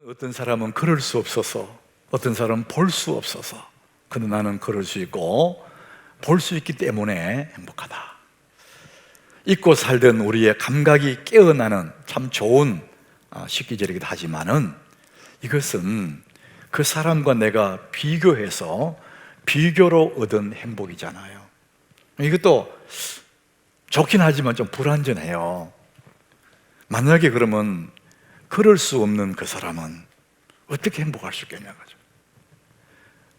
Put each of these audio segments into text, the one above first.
어떤 사람은 그럴 수 없어서, 어떤 사람은 볼 수 없어서. 근데 나는 그럴 수 있고 볼 수 있기 때문에 행복하다. 잊고 살던 우리의 감각이 깨어나는 참 좋은 식기질이기도 하지만은, 이것은 그 사람과 내가 비교해서 비교로 얻은 행복이잖아요. 이것도 좋긴 하지만 좀 불완전해요. 만약에 그러면 그럴 수 없는 그 사람은 어떻게 행복할 수 있겠냐 거죠.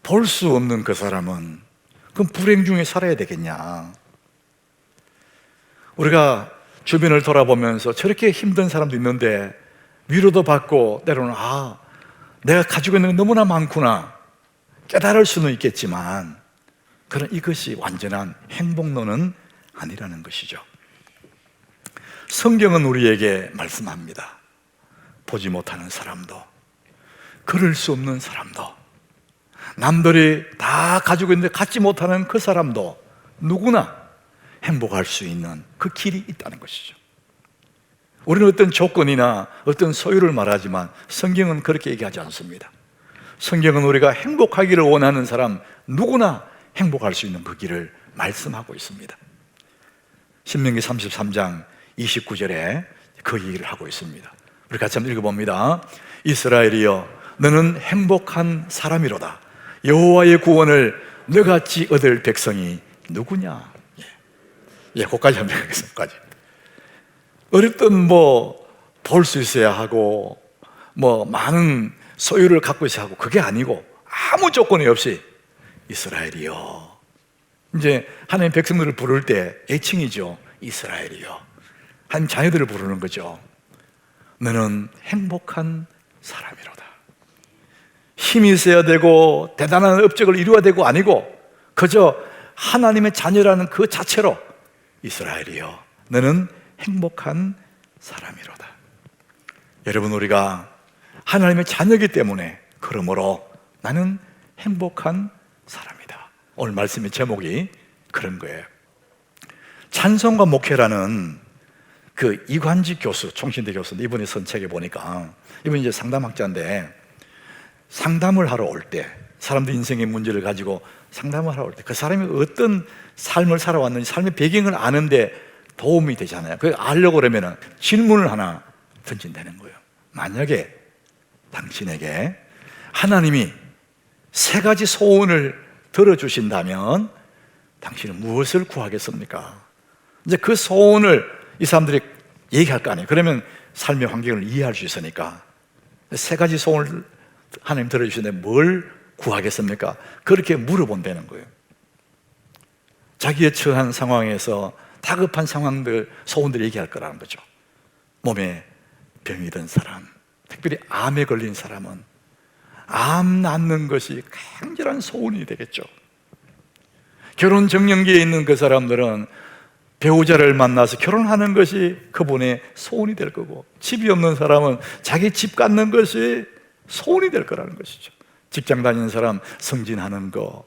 볼 수 없는 그 사람은 그럼 불행 중에 살아야 되겠냐. 우리가 주변을 돌아보면서 저렇게 힘든 사람도 있는데 위로도 받고, 때로는 내가 가지고 있는 게 너무나 많구나 깨달을 수는 있겠지만, 그런 이것이 완전한 행복론은 아니라는 것이죠. 성경은 우리에게 말씀합니다. 보지 못하는 사람도, 그럴 수 없는 사람도, 남들이 다 가지고 있는데 갖지 못하는 그 사람도 누구나 행복할 수 있는 그 길이 있다는 것이죠. 우리는 어떤 조건이나 어떤 소유를 말하지만 성경은 그렇게 얘기하지 않습니다. 성경은 우리가 행복하기를 원하는 사람 누구나 행복할 수 있는 그 길을 말씀하고 있습니다. 신명기 33장 29절에 그 얘기를 하고 있습니다. 우리 같이 한번 읽어봅니다. 이스라엘이여, 너는 행복한 사람이로다. 여호와의 구원을 너같이 얻을 백성이 누구냐. 거기까지 한번 읽겠습니다. 어렵든 볼 수 있어야 하고 많은 소유를 갖고 있어야 하고, 그게 아니고 아무 조건이 없이 이스라엘이여. 이제 하나님 백성들을 부를 때 애칭이죠. 이스라엘이여. 하나님 자녀들을 부르는 거죠. 너는 행복한 사람이로다. 힘이 있어야 되고 대단한 업적을 이루어야 되고 아니고, 그저 하나님의 자녀라는 그 자체로 이스라엘이여, 너는 행복한 사람이로다. 여러분, 우리가 하나님의 자녀이기 때문에, 그러므로 나는 행복한 사람이다. 오늘 말씀의 제목이 그런 거예요. 찬송과 목회라는 그 이관지 교수, 총신대 교수인데, 이분이 쓴 책에 보니까, 이분이 이제 상담학자인데, 상담을 하러 올 때, 사람들 인생의 문제를 가지고 상담을 하러 올 때 그 사람이 어떤 삶을 살아왔는지, 삶의 배경을 아는데 도움이 되잖아요. 그걸 알려고 그러면 질문을 하나 던진다는 거예요. 만약에 당신에게 하나님이 3가지 소원을 들어주신다면 당신은 무엇을 구하겠습니까? 이제 그 소원을 이 사람들이 얘기할 거 아니에요. 그러면 삶의 환경을 이해할 수 있으니까, 3가지 소원을 하나님 들어주시는데 뭘 구하겠습니까? 그렇게 물어본다는 거예요. 자기의 처한 상황에서 다급한 상황들, 소원들 얘기할 거라는 거죠. 몸에 병이 든 사람, 특별히 암에 걸린 사람은 암 낫는 것이 간절한 소원이 되겠죠. 결혼 정년기에 있는 그 사람들은 배우자를 만나서 결혼하는 것이 그분의 소원이 될 거고, 집이 없는 사람은 자기 집 갖는 것이 소원이 될 거라는 것이죠. 직장 다니는 사람 승진하는 거,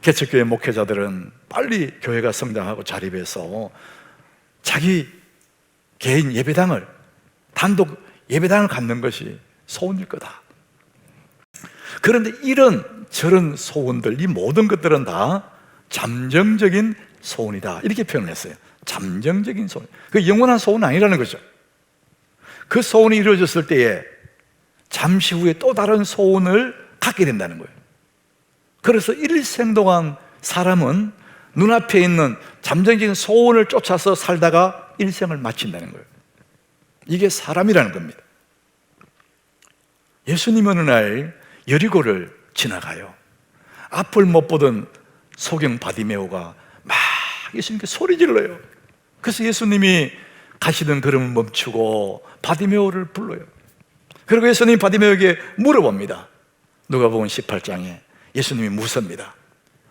개척교회 목회자들은 빨리 교회가 성장하고 자립해서 자기 개인 예배당을, 단독 예배당을 갖는 것이 소원일 거다. 그런데 이런 저런 소원들, 이 모든 것들은 다 잠정적인 소원이다, 이렇게 표현을 했어요. 잠정적인 소원, 그 영원한 소원은 아니라는 거죠. 그 소원이 이루어졌을 때에 잠시 후에 또 다른 소원을 갖게 된다는 거예요. 그래서 일생 동안 사람은 눈앞에 있는 잠정적인 소원을 쫓아서 살다가 일생을 마친다는 거예요. 이게 사람이라는 겁니다. 예수님은 어느 날 여리고를 지나가요. 앞을 못 보던 소경 바디메오가 막 예수님께 소리 질러요. 그래서 예수님이 가시던 걸음을 멈추고 바디메오를 불러요. 그리고 예수님이 바디메오에게 물어봅니다. 누가복음 18장에 예수님이 묻습니다.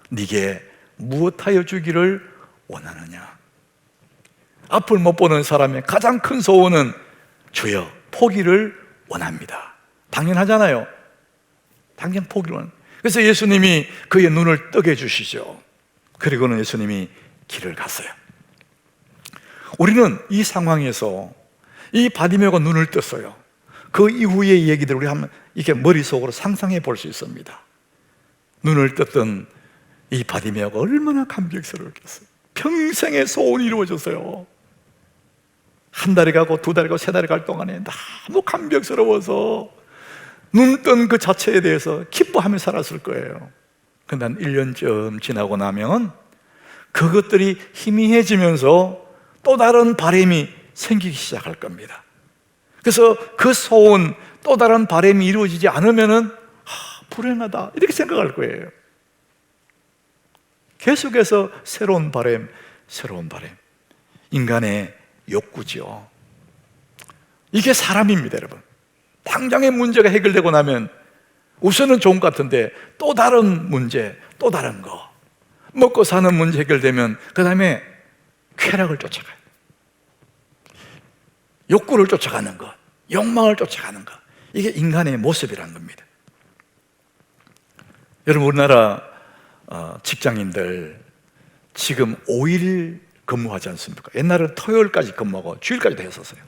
네게 무엇하여 주기를 원하느냐? 앞을 못 보는 사람의 가장 큰 소원은 주여 포기를 원합니다. 당연하잖아요. 당연 포기를 원합니다. 그래서 예수님이 그의 눈을 뜨게 해주시죠. 그리고는 예수님이 길을 갔어요. 우리는 이 상황에서 이 바디메오가 눈을 떴어요. 그 이후의 얘기들을 우리 한번 이렇게 머릿속으로 상상해 볼 수 있습니다. 눈을 떴던 이 바디메오가 얼마나 감격스러웠겠어요. 평생의 소원이 이루어졌어요. 한 달이 가고 두 달이 가고 세 달이 갈 동안에 너무 감격스러워서 눈 뜬 그 자체에 대해서 기뻐하며 살았을 거예요. 근데 한 1년쯤 지나고 나면 그것들이 희미해지면서 또 다른 바람이 생기기 시작할 겁니다. 그래서 그 소원, 또 다른 바람이 이루어지지 않으면은 불행하다 이렇게 생각할 거예요. 계속해서 새로운 바람, 새로운 바람. 인간의 욕구죠. 이게 사람입니다, 여러분. 당장의 문제가 해결되고 나면 우선은 좋은 것 같은데 또 다른 문제, 또 다른 거. 먹고 사는 문제 해결되면 그 다음에 쾌락을 쫓아가요. 욕구를 쫓아가는 것, 욕망을 쫓아가는 것. 이게 인간의 모습이라는 겁니다. 여러분, 우리나라 직장인들 지금 5일 근무하지 않습니까? 옛날에는 토요일까지 근무하고 주일까지도 했었어요.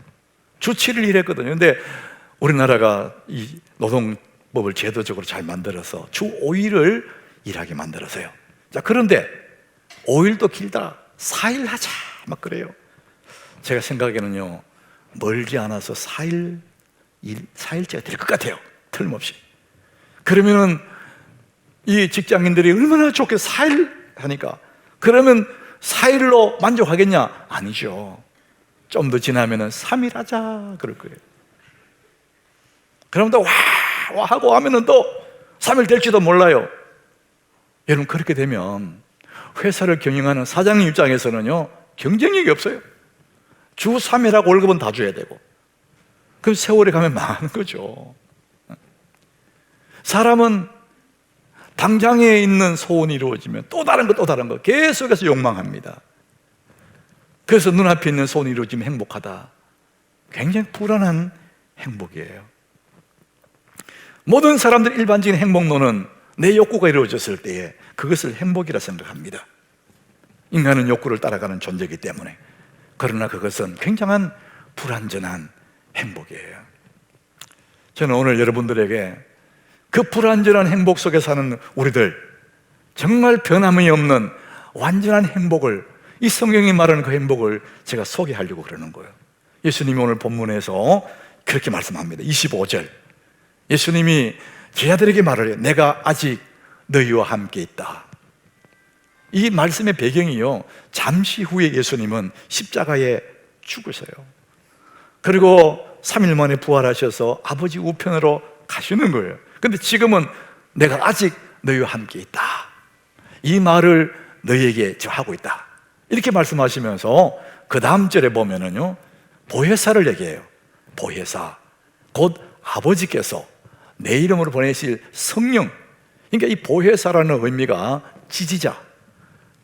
주 7일 일했거든요. 근데 우리나라가 이 노동법을 제도적으로 잘 만들어서 주 5일을 일하게 만들어서요. 자, 그런데 5일도 길다, 4일 하자 막 그래요. 제가 생각에는요, 멀지 않아서 4일째가 될 것 같아요. 틀림없이. 그러면은 이 직장인들이 얼마나 좋게 4일 하니까, 그러면 4일로 만족하겠냐? 아니죠. 좀 더 지나면은 3일 하자 그럴 거예요. 그럼 또 와 하고 하면은 또 3일 될지도 몰라요. 여러분, 그렇게 되면 회사를 경영하는 사장님 입장에서는요, 경쟁력이 없어요. 주 3일하고 월급은 다 줘야 되고, 그럼 세월이 가면 망하는 거죠. 사람은 당장에 있는 소원이 이루어지면 또 다른 거 계속해서 욕망합니다. 그래서 눈앞에 있는 소원이 이루어지면 행복하다. 굉장히 불안한 행복이에요. 모든 사람들 일반적인 행복론은 내 욕구가 이루어졌을 때에 그것을 행복이라 생각합니다. 인간은 욕구를 따라가는 존재이기 때문에. 그러나 그것은 굉장한 불완전한 행복이에요. 저는 오늘 여러분들에게 그 불완전한 행복 속에 사는 우리들, 정말 변함이 없는 완전한 행복을, 이 성경이 말하는 그 행복을 제가 소개하려고 그러는 거예요. 예수님이 오늘 본문에서 그렇게 말씀합니다. 25절, 예수님이 제자들에게 말을 해요. 내가 아직 너희와 함께 있다. 이 말씀의 배경이요, 잠시 후에 예수님은 십자가에 죽으세요. 그리고 3일 만에 부활하셔서 아버지 우편으로 가시는 거예요. 근데 지금은 내가 아직 너희와 함께 있다. 이 말을 너희에게 하고 있다. 이렇게 말씀하시면서 그 다음 절에 보면은요, 보혜사를 얘기해요. 보혜사, 곧 아버지께서 내 이름으로 보내실 성령. 그러니까 이 보혜사라는 의미가 지지자,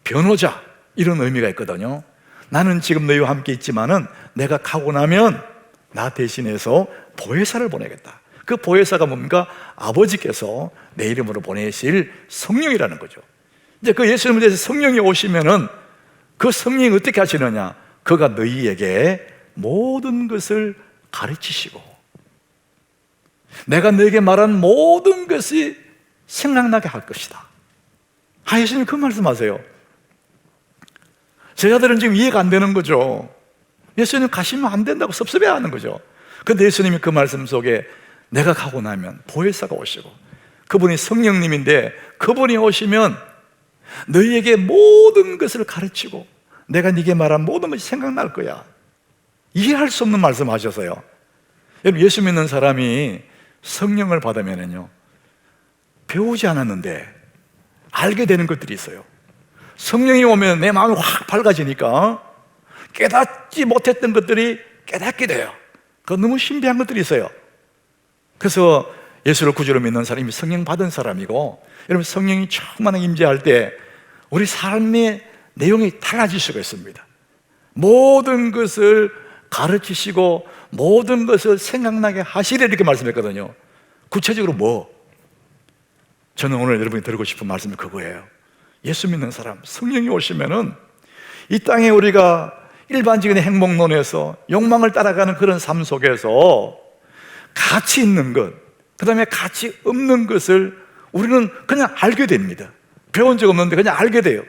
변호자, 이런 의미가 있거든요. 나는 지금 너희와 함께 있지만은 내가 가고 나면 나 대신해서 보혜사를 보내겠다. 그 보혜사가 뭡니까? 아버지께서 내 이름으로 보내실 성령이라는 거죠. 이제 그 예수님에 대해서 성령이 오시면은 그 성령이 어떻게 하시느냐? 그가 너희에게 모든 것을 가르치시고 내가 너에게 말한 모든 것이 생각나게 할 것이다. 예수님 그 말씀하세요. 제자들은 지금 이해가 안 되는 거죠. 예수님 가시면 안 된다고 섭섭해 하는 거죠. 그런데 예수님이 그 말씀 속에 내가 가고 나면 보혜사가 오시고, 그분이 성령님인데 그분이 오시면 너희에게 모든 것을 가르치고 내가 네게 말한 모든 것이 생각날 거야. 이해할 수 없는 말씀 하셔서요. 여러분, 예수 믿는 사람이 성령을 받으면요, 배우지 않았는데 알게 되는 것들이 있어요. 성령이 오면 내 마음이 확 밝아지니까 깨닫지 못했던 것들이 깨닫게 돼요. 그건 너무 신비한 것들이 있어요. 그래서 예수를 구주로 믿는 사람이 성령 받은 사람이고, 여러분, 성령이 처음 하나 임재할 때 우리 삶의 내용이 달라질 수가 있습니다. 모든 것을 가르치시고 모든 것을 생각나게 하시래, 이렇게 말씀했거든요. 구체적으로 뭐? 저는 오늘 여러분이 들고 싶은 말씀이 그거예요. 예수 믿는 사람, 성령이 오시면은 이 땅에 우리가 일반적인 행복론에서 욕망을 따라가는 그런 삶 속에서 가치 있는 것, 그 다음에 가치 없는 것을 우리는 그냥 알게 됩니다. 배운 적 없는데 그냥 알게 돼요.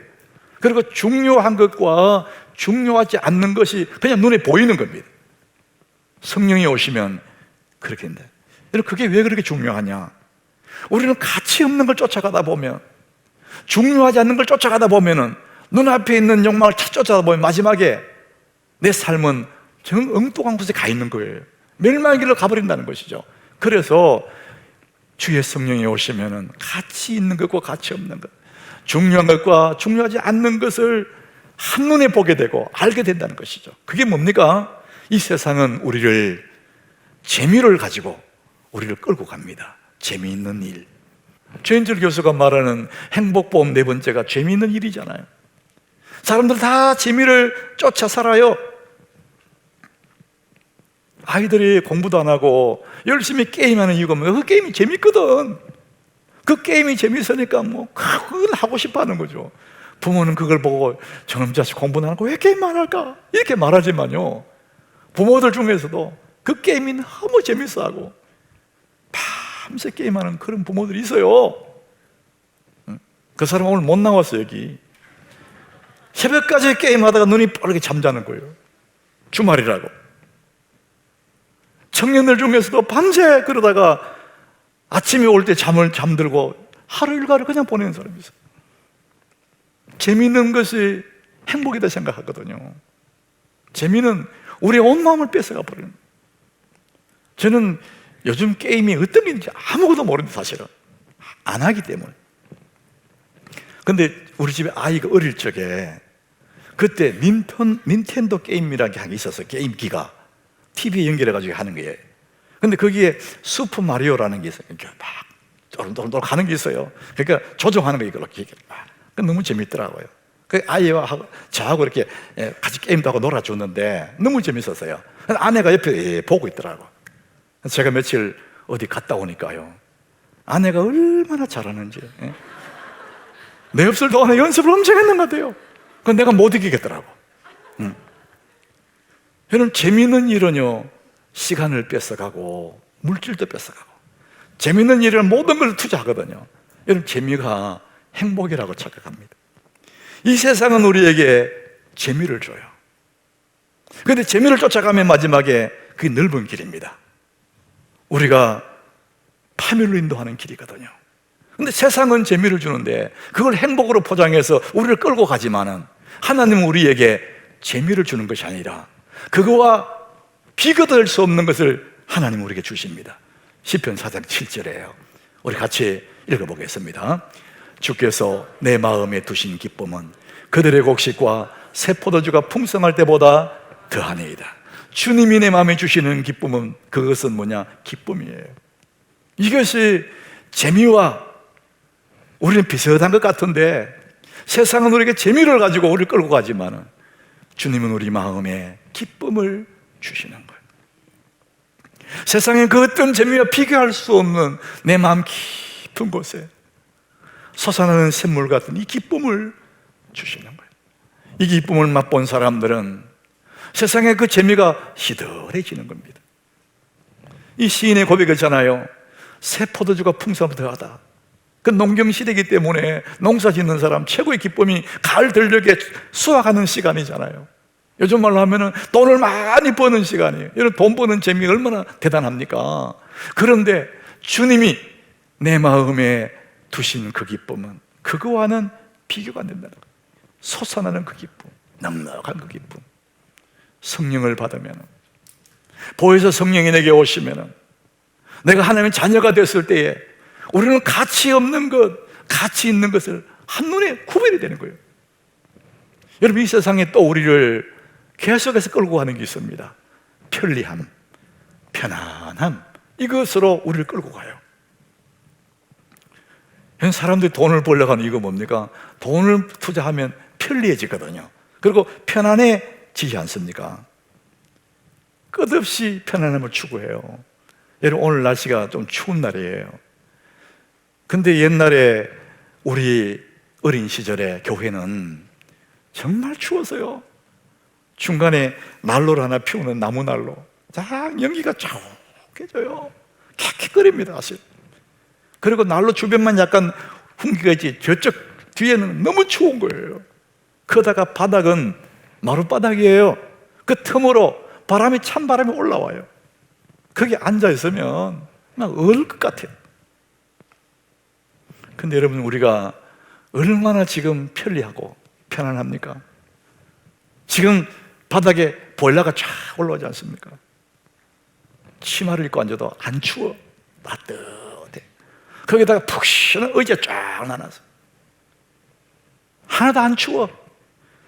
그리고 중요한 것과 중요하지 않는 것이 그냥 눈에 보이는 겁니다. 성령이 오시면 그렇게 된다. 여러분, 그게 왜 그렇게 중요하냐? 우리는 가치 없는 걸 쫓아가다 보면, 중요하지 않는 걸 쫓아가다 보면은, 눈앞에 있는 욕망을 쫓아가다 보면 마지막에 내 삶은 정 엉뚱한 곳에 가 있는 거예요. 멸망의 길로 가버린다는 것이죠. 그래서 주의 성령이 오시면은 가치 있는 것과 가치 없는 것, 중요한 것과 중요하지 않는 것을 한눈에 보게 되고 알게 된다는 것이죠. 그게 뭡니까? 이 세상은 우리를, 재미를 가지고 우리를 끌고 갑니다. 재미있는 일. 최인철 교수가 말하는 행복보험 네 번째가 재미있는 일이잖아요. 사람들 다 재미를 쫓아 살아요. 아이들이 공부도 안 하고 열심히 게임하는 이유가 뭐예요? 그 게임이 재밌거든. 그 게임이 재밌으니까 그걸 하고 싶어 하는 거죠. 부모는 그걸 보고 저놈 자식 공부는 안 하고 왜 게임만 할까? 이렇게 말하지만요, 부모들 중에서도 그 게임이 너무 재밌어 하고 밤새 게임하는 그런 부모들이 있어요. 그 사람 오늘 못 나왔어. 여기 새벽까지 게임하다가 눈이 빠르게 잠자는 거예요. 주말이라고. 청년들 중에서도 밤새 그러다가 아침에 올 때 잠들고 하루 일과를 그냥 보내는 사람이 있어요. 재미있는 것이 행복이다 생각하거든요. 재미는 우리의 온 마음을 뺏어가 버리는. 저는 요즘 게임이 어떤 게 있는지 아무것도 모르는데, 사실은 안 하기 때문에. 근데 우리 집에 아이가 어릴 적에 그때 닌텐도 게임이라는 게 있었어요. 게임기가 TV에 연결해가지고 하는 거예요. 근데 거기에 슈퍼 마리오라는 게 있어요. 이렇게 막 도롱도롱 가는 게 있어요. 그러니까 조종하는 거, 이걸로 막. 너무 재밌더라고요. 그 아이와 저하고 이렇게 같이 게임도 하고 놀아줬는데 너무 재밌었어요. 아내가 옆에 보고 있더라고. 제가 며칠 어디 갔다 오니까요, 아내가 얼마나 잘하는지, 내 없을 동안에 연습을 엄청 했는 것 같아요. 그건 내가 못 이기겠더라고. 여러분, 재미있는 일은요, 시간을 뺏어가고 물질도 뺏어가고, 재미있는 일은 모든 걸 투자하거든요. 여러분, 재미가 행복이라고 착각합니다. 이 세상은 우리에게 재미를 줘요. 그런데 재미를 쫓아가면 마지막에 그게 넓은 길입니다. 우리가 파멸로 인도하는 길이거든요. 근데 세상은 재미를 주는데 그걸 행복으로 포장해서 우리를 끌고 가지만은, 하나님은 우리에게 재미를 주는 것이 아니라 그거와 비교될 수 없는 것을 하나님은 우리에게 주십니다. 시편 4장 7절이에요. 우리 같이 읽어보겠습니다. 주께서 내 마음에 두신 기쁨은 그들의 곡식과 새 포도주가 풍성할 때보다 더하니이다. 주님이 내 마음에 주시는 기쁨은, 그것은 뭐냐? 기쁨이에요. 이것이 재미와 우리는 비슷한 것 같은데, 세상은 우리에게 재미를 가지고 우리를 끌고 가지만 주님은 우리 마음에 기쁨을 주시는 거예요. 세상에 그 어떤 재미와 비교할 수 없는 내 마음 깊은 곳에 솟아나는 샘물 같은 이 기쁨을 주시는 거예요. 이 기쁨을 맛본 사람들은 세상에 그 재미가 시들해지는 겁니다. 이 시인의 고백이잖아요. 새 포도주가 풍성하다. 그 농경시대이기 때문에 농사 짓는 사람 최고의 기쁨이 가을 들녘에 수확하는 시간이잖아요. 요즘 말로 하면은 돈을 많이 버는 시간이에요. 여러분, 돈 버는 재미 얼마나 대단합니까? 그런데 주님이 내 마음에 두신 그 기쁨은 그거와는 비교가 안 된다는 거예요. 솟아나는 그 기쁨, 넉넉한 그 기쁨. 성령을 받으면, 보혜사 성령이 내게 오시면, 내가 하나님의 자녀가 됐을 때에 우리는 가치 없는 것, 가치 있는 것을 한눈에 구별이 되는 거예요. 여러분, 이 세상에 또 우리를 계속해서 끌고 가는 게 있습니다. 편리함, 편안함, 이것으로 우리를 끌고 가요. 사람들이 돈을 벌려고 하는 이유가 뭡니까? 돈을 투자하면 편리해지거든요. 그리고 편안해지지 않습니까? 끝없이 편안함을 추구해요. 여러분, 오늘 날씨가 좀 추운 날이에요. 근데 옛날에 우리 어린 시절에 교회는 정말 추워서요, 중간에 난로를 하나 피우는 나무 난로, 쫙 연기가 쫙 깨져요. 킥킥거립니다 사실. 그리고 난로 주변만 약간 훈기가 있지 저쪽 뒤에는 너무 추운 거예요. 그러다가 바닥은 마룻바닥이에요. 그 틈으로 찬바람이 올라와요. 거기 앉아있으면 막 얼을 것 같아요. 근데 여러분, 우리가 얼마나 지금 편리하고 편안합니까? 지금 바닥에 보일러가 쫙 올라오지 않습니까? 치마를 입고 앉아도 안 추워. 따뜻해. 거기다가 푹신한 의자 쫙 놔놨어. 하나도 안 추워.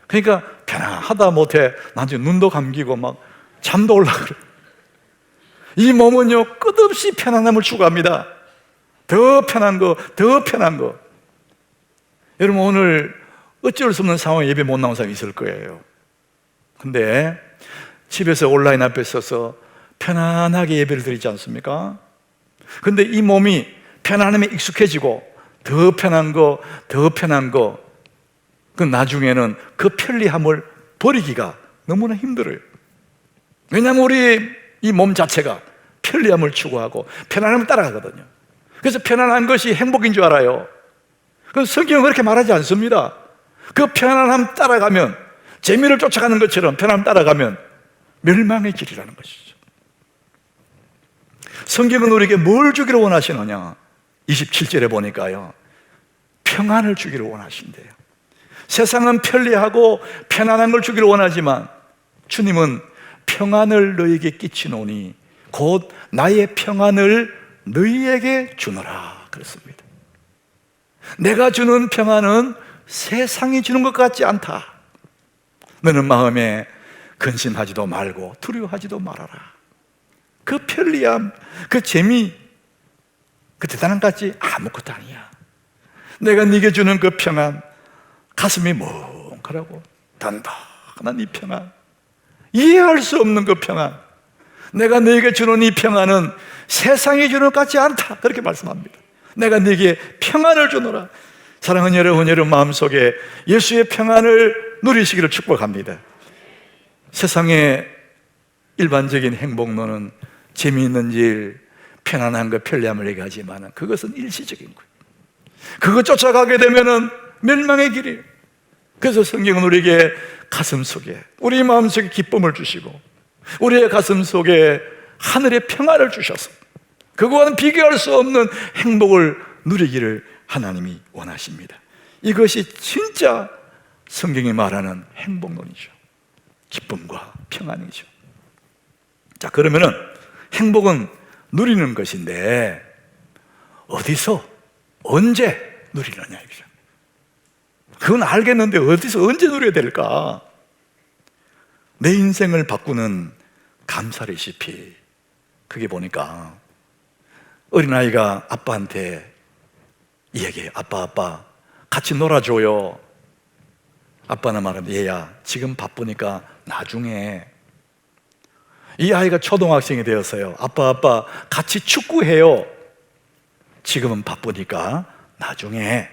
그러니까 편안하다 못해 나중에 눈도 감기고 막 잠도 올라 그래. 이 몸은요 끝없이 편안함을 추구합니다. 더 편한 거, 더 편한 거. 여러분, 오늘 어쩔 수 없는 상황에 예배 못 나온 사람이 있을 거예요. 근데 집에서 온라인 앞에 서서 편안하게 예배를 드리지 않습니까? 근데 이 몸이 편안함에 익숙해지고 더 편한 거, 더 편한 거, 그 나중에는 그 편리함을 버리기가 너무나 힘들어요. 왜냐하면 우리 이 몸 자체가 편리함을 추구하고 편안함을 따라가거든요. 그래서 편안한 것이 행복인 줄 알아요. 그래서 성경은 그렇게 말하지 않습니다. 그 편안함 따라가면, 재미를 쫓아가는 것처럼 편안함 따라가면 멸망의 길이라는 것이죠. 성경은 우리에게 뭘 주기를 원하시느냐? 27절에 보니까요, 평안을 주기를 원하신대요. 세상은 편리하고 편안한 걸 주기를 원하지만 주님은 평안을 너희에게 끼치노니 곧 나의 평안을 너희에게 주노라 그랬습니다. 내가 주는 평안은 세상이 주는 것 같지 않다. 너는 마음에 근심하지도 말고 두려워하지도 말아라. 그 편리함, 그 재미, 그 대단한 것 같지 아무것도 아니야. 내가 네게 주는 그 평안, 가슴이 뭉클하고 단단한 이 평안, 이해할 수 없는 그 평안, 내가 너에게 주는 이 평안은 세상이 주는 것 같지 않다. 그렇게 말씀합니다. 내가 네게 평안을 주노라. 사랑하는 여러분 마음속에 예수의 평안을 누리시기를 축복합니다. 세상의 일반적인 행복론은 재미있는 일, 편안한 것, 편리함을 얘기하지만 그것은 일시적인 거예요. 그거 쫓아가게 되면은 멸망의 길이에요. 그래서 성경은 우리에게 가슴 속에, 우리 마음 속에 기쁨을 주시고 우리의 가슴 속에 하늘의 평안을 주셔서 그거와는 비교할 수 없는 행복을 누리기를 하나님이 원하십니다. 이것이 진짜 성경이 말하는 행복론이죠. 기쁨과 평안이죠. 자, 그러면은 행복은 누리는 것인데 어디서 언제 누리느냐 이거죠. 그건 알겠는데 어디서 언제 누려야 될까? 내 인생을 바꾸는 감사 레시피, 그게 보니까 어린아이가 아빠한테 이야기해요. 아빠 같이 놀아줘요. 아빠는 말합니다. 얘야, 지금 바쁘니까 나중에. 이 아이가 초등학생이 되었어요. 아빠 같이 축구해요. 지금은 바쁘니까 나중에.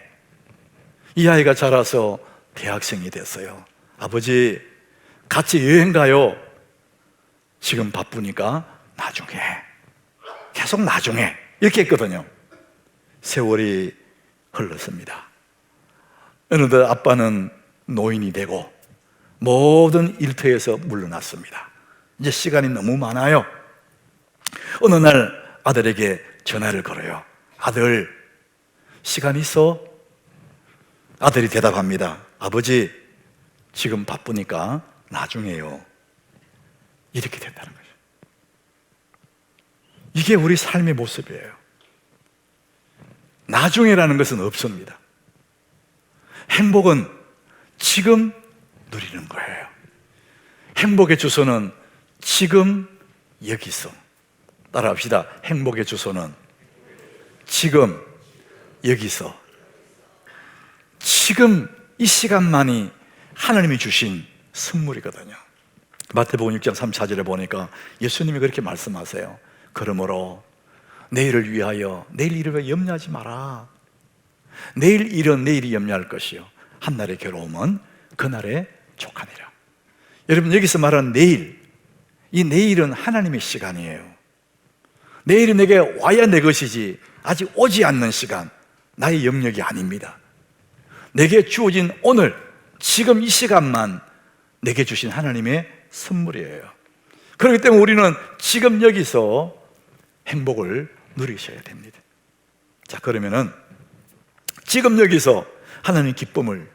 이 아이가 자라서 대학생이 됐어요. 아버지, 같이 여행 가요. 지금 바쁘니까 나중에. 계속 나중에 이렇게 했거든요. 세월이 흘렀습니다. 어느덧 아빠는 노인이 되고 모든 일터에서 물러났습니다. 이제 시간이 너무 많아요. 어느 날 아들에게 전화를 걸어요. 아들, 시간 있어? 아들이 대답합니다. 아버지, 지금 바쁘니까 나중에요. 이렇게 됐다는 거죠. 이게 우리 삶의 모습이에요. 나중에라는 것은 없습니다. 행복은 지금 누리는 거예요. 행복의 주소는 지금 여기서. 따라합시다. 행복의 주소는 지금 여기서. 지금 이 시간만이 하나님이 주신 선물이거든요. 마태복음 6장 34절에 보니까 예수님이 그렇게 말씀하세요. 그러므로 내일을 위하여 내일 일을 위하여 염려하지 마라. 내일 일은 내일이 염려할 것이요 한날의 괴로움은 그날의 족하니라. 여러분, 여기서 말하는 내일, 이 내일은 하나님의 시간이에요. 내일이 내게 와야 내 것이지 아직 오지 않는 시간 나의 영역이 아닙니다. 내게 주어진 오늘, 지금 이 시간만 내게 주신 하나님의 선물이에요. 그렇기 때문에 우리는 지금 여기서 행복을 누리셔야 됩니다. 자, 그러면은 지금 여기서 하나님의 기쁨을,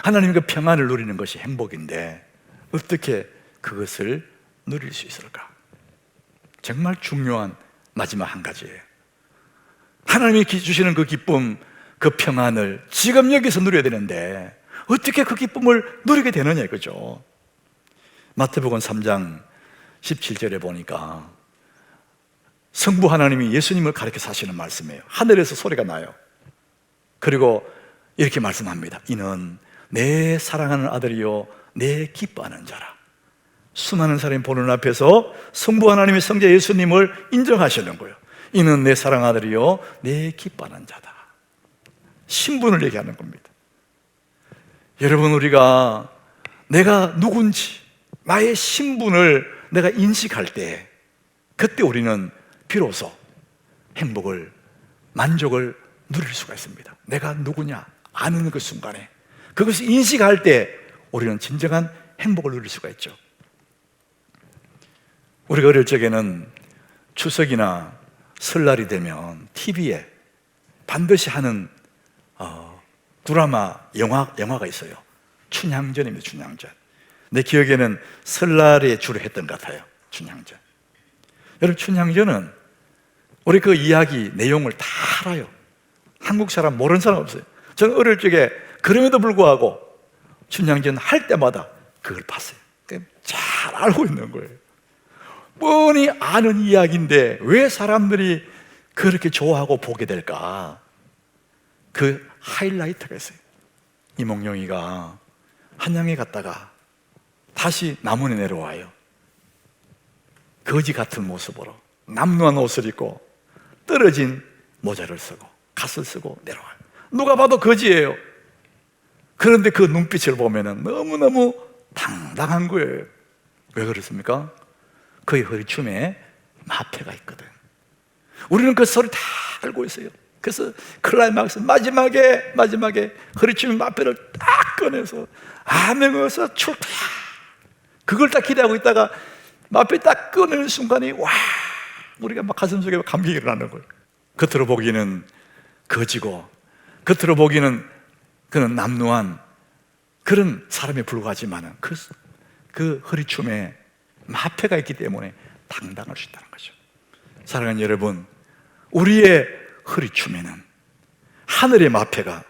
하나님의 평안을 누리는 것이 행복인데 어떻게 그것을 누릴 수 있을까? 정말 중요한 마지막 한 가지예요. 하나님이 주시는 그 기쁨, 그 평안을 지금 여기서 누려야 되는데 어떻게 그 기쁨을 누리게 되느냐 이거죠. 마태복음 3장 17절에 보니까 성부 하나님이 예수님을 가르쳐 하시는 말씀이에요. 하늘에서 소리가 나요. 그리고 이렇게 말씀합니다. 이는 내 사랑하는 아들이요 내 기뻐하는 자라. 수많은 사람이 보는 앞에서 성부 하나님의 성자 예수님을 인정하시는 거예요. 이는 내 사랑하는 아들이요 내 기뻐하는 자다. 신분을 얘기하는 겁니다. 여러분, 우리가 내가 누군지, 나의 신분을 내가 인식할 때, 그때 우리는 비로소 행복을, 만족을 누릴 수가 있습니다. 내가 누구냐 아는 그 순간에, 그것을 인식할 때 우리는 진정한 행복을 누릴 수가 있죠. 우리가 어릴 적에는 추석이나 설날이 되면 TV에 반드시 하는 드라마, 영화가 있어요. 춘향전입니다. 춘향전. 내 기억에는 설날에 주로 했던 것 같아요. 춘향전. 여러분, 춘향전은 우리 그 이야기 내용을 다 알아요. 한국 사람 모르는 사람 없어요. 저는 어릴 적에 그럼에도 불구하고 춘향전 할 때마다 그걸 봤어요. 잘 알고 있는 거예요. 뻔히 아는 이야기인데 왜 사람들이 그렇게 좋아하고 보게 될까? 그 하이라이트가 있어요. 이몽룡이가 한양에 갔다가 다시 남원에 내려와요. 거지 같은 모습으로 남루한 옷을 입고 떨어진 모자를 쓰고 갓을 쓰고 내려와요. 누가 봐도 거지예요. 그런데 그 눈빛을 보면 너무너무 당당한 거예요. 왜 그렇습니까? 그의 허리춤에 마패가 있거든. 우리는 그 소리 다 알고 있어요. 그래서 클라이막스 마지막에 허리춤에 마패를 딱 꺼내서 아명어서 출두야, 그걸 딱 기대하고 있다가 마패 딱 꺼내는 순간에 와, 우리가 막 가슴속에 감격이 일어나는 거예요. 겉으로 보기는 거지고 겉으로 보기는 그는 남루한 그런 사람에 불과하지만 그 허리춤에 마패가 있기 때문에 당당할 수 있다는 거죠. 사랑하는 여러분, 우리의 허리춤에는 하늘의 마패가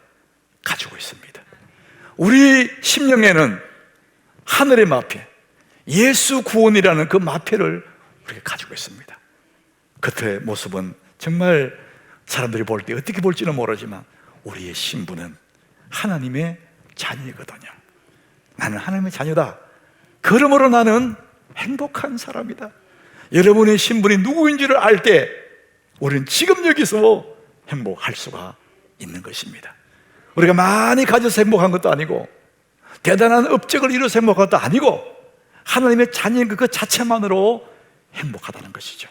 가지고 있습니다. 우리 심령에는 하늘의 마패, 예수 구원이라는 그 마패를 우리가 가지고 있습니다. 겉의 모습은 정말 사람들이 볼 때 어떻게 볼지는 모르지만 우리의 신분은 하나님의 자녀거든요. 나는 하나님의 자녀다. 그러므로 나는 행복한 사람이다. 여러분의 신분이 누구인지를 알 때 우리는 지금 여기서 행복할 수가 있는 것입니다. 우리가 많이 가져서 행복한 것도 아니고 대단한 업적을 이루어서 행복한 것도 아니고 하나님의 자녀인 그 자체만으로 행복하다는 것이죠.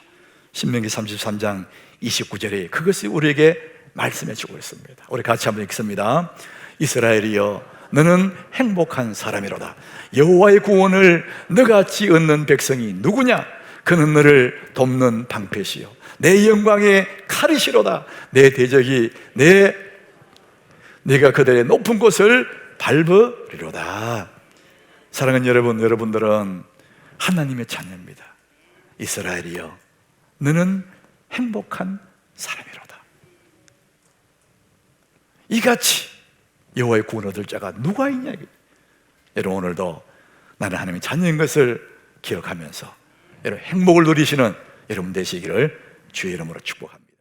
신명기 33장 29절에 그것이 우리에게 말씀해 주고 있습니다. 우리 같이 한번 읽습니다. 이스라엘이여, 너는 행복한 사람이로다. 여호와의 구원을 너같이 얻는 백성이 누구냐? 그는 너를 돕는 방패시요 내 영광의 칼이시로다. 내 대적이 내가 그들의 높은 곳을 밟으리로다. 사랑하는 여러분, 여러분들은 하나님의 자녀입니다. 이스라엘이여, 너는 행복한 사람이로다. 이같이 여호와의 구원 얻을 자가 누가 있냐. 여러분, 오늘도 나는 하나님의 자녀인 것을 기억하면서 여러분 행복을 누리시는 여러분 되시기를 주의 이름으로 축복합니다.